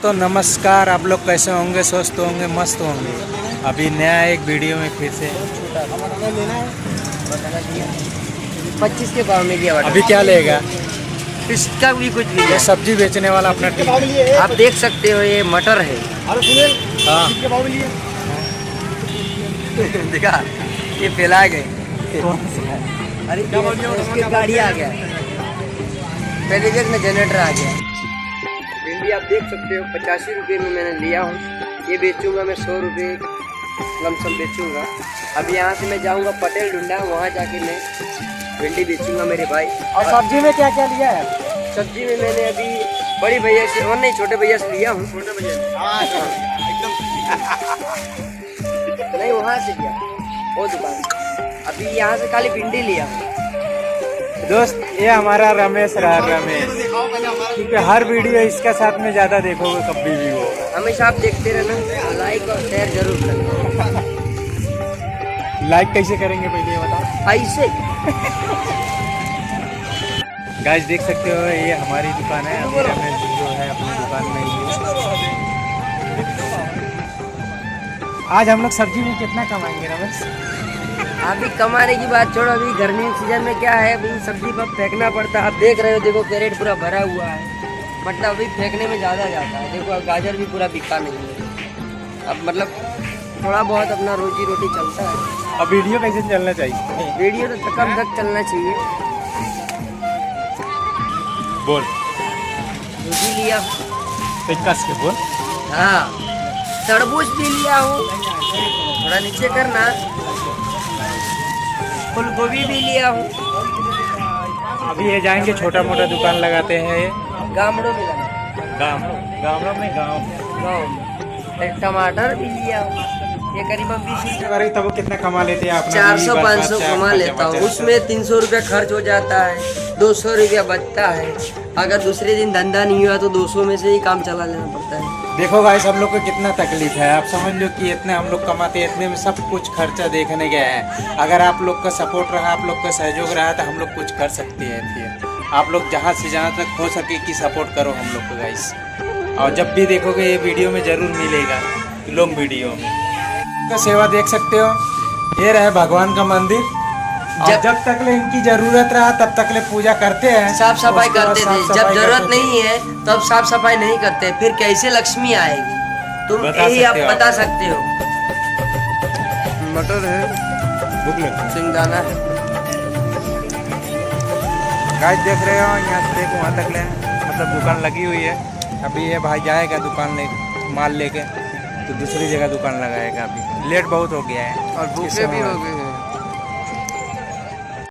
तो नमस्कार, आप लोग कैसे होंगे? स्वस्थ होंगे, मस्त होंगे। अभी नया एक वीडियो में फिर से 25 के भाव में लिया। अभी क्या लेगा? इसका भी कुछ नहीं ये है। सब्जी बेचने वाला अपना टीम है। आप देख सकते हो ये मटर है। हाँ देखा, ये फैला गए। अरे इसकी गाड़ी आ गया, पहले जग में जनरेटर आ गया। भिंडी आप देख सकते हो 85 रुपये में मैंने लिया हूँ। ये बेचूंगा मैं 100 रुपये लमसम बेचूंगा। अब यहाँ से मैं जाऊँगा पटेल ढूंढा, वहाँ जाके मैं भिंडी बेचूंगा मेरे भाई। और सब्जी में क्या क्या लिया है? सब्जी में मैंने अभी बड़ी भैया से और नहीं छोटे भैया से लिया हूँ। छोटे भैया नहीं, वहाँ से लिया वो दुकान। अभी यहाँ से खाली भिंडी लिया। दोस्त, ये हमारा रमेश रहा। रमेश क्योंकि हर वीडियो इसका साथ में ज़्यादा देखोगे कभी भी वो। हमेशा आप देखते रहना, लाइक और शेयर जरूर करना। लाइक कैसे करेंगे पहले ये बताओ। ऐसे गाइस देख सकते हो, ये हमारी दुकान है। अभी रमेश जो है अपनी दुकान में ही है। आज हम लोग सब्जी में कितना कमाएंगे रमेश? अभी कमाने की बात छोड़ो, अभी गर्मी सीजन में क्या है, अभी सब्जी पर फेंकना पड़ता है। आप देख रहे हो, देखो कैरेट पूरा भरा हुआ है, मतलब अभी फेंकने में ज़्यादा जाता है। देखो अब गाजर भी पूरा बिका नहीं है। अब मतलब थोड़ा बहुत अपना रोजी रोटी चलता है। अब वीडियो कैसे चलना चाहिए? वीडियो तो कम तक चलना चाहिए। बोल रोटी लिया, कस के बोल। हाँ तरबूज भी लिया हूँ, थोड़ा नीचे करना। फूल गोभी भी लिया हूँ। अभी ये जाएंगे, छोटा मोटा दुकान लगाते हैं ये गामड़ों में लगा, गाँव में। गाँव में। एक टमाटर भी लिया हूँ, ये करीबन 20 अरे तब वो कितना कमा लेते हैं? 400-500 कमा लेता हूँ। उसमें 300 रुपया खर्च हो जाता है, 200 रुपया बचता है। अगर दूसरे दिन धंधा नहीं हुआ तो 200 में से ही काम चला लेना पड़ता है। देखो गाइस, हम लोग को कितना तकलीफ है। आप समझ लो कि इतने हम लोग कमाते हैं, इतने में सब कुछ खर्चा देखने गया है। अगर आप लोग का सपोर्ट रहा, आप लोग का सहयोग रहा तो हम लोग कुछ कर सकते हैं। फिर आप लोग जहाँ से जहाँ तक हो सके कि सपोर्ट करो हम लोग को गाइस। और जब भी देखोगे ये वीडियो में ज़रूर मिलेगा, लॉन्ग वीडियो में का सेवा देख सकते हो। ये रहे भगवान का मंदिर। जब तक ले इनकी जरूरत रहा तब तक ले पूजा करते हैं, साफ सफाई उसके बाद करते थे। साफ जब सफाई जरूरत करते थे। नहीं है तब साफ सफाई नहीं करते, फिर कैसे लक्ष्मी आएगी? तुम बता यही आप सकते हो बता आप। सकते हो। मटर है, सिंगदाना है। गाइस देख रहे हो, यहाँ से देखो वहाँ तक ले, मतलब दुकान लगी हुई है। अभी ये भाई जाएगा दुकान ले माल लेके, तो दूसरी जगह दुकान लगाएगा। अभी लेट बहुत हो गया है और भूखे भी हो गए हैं।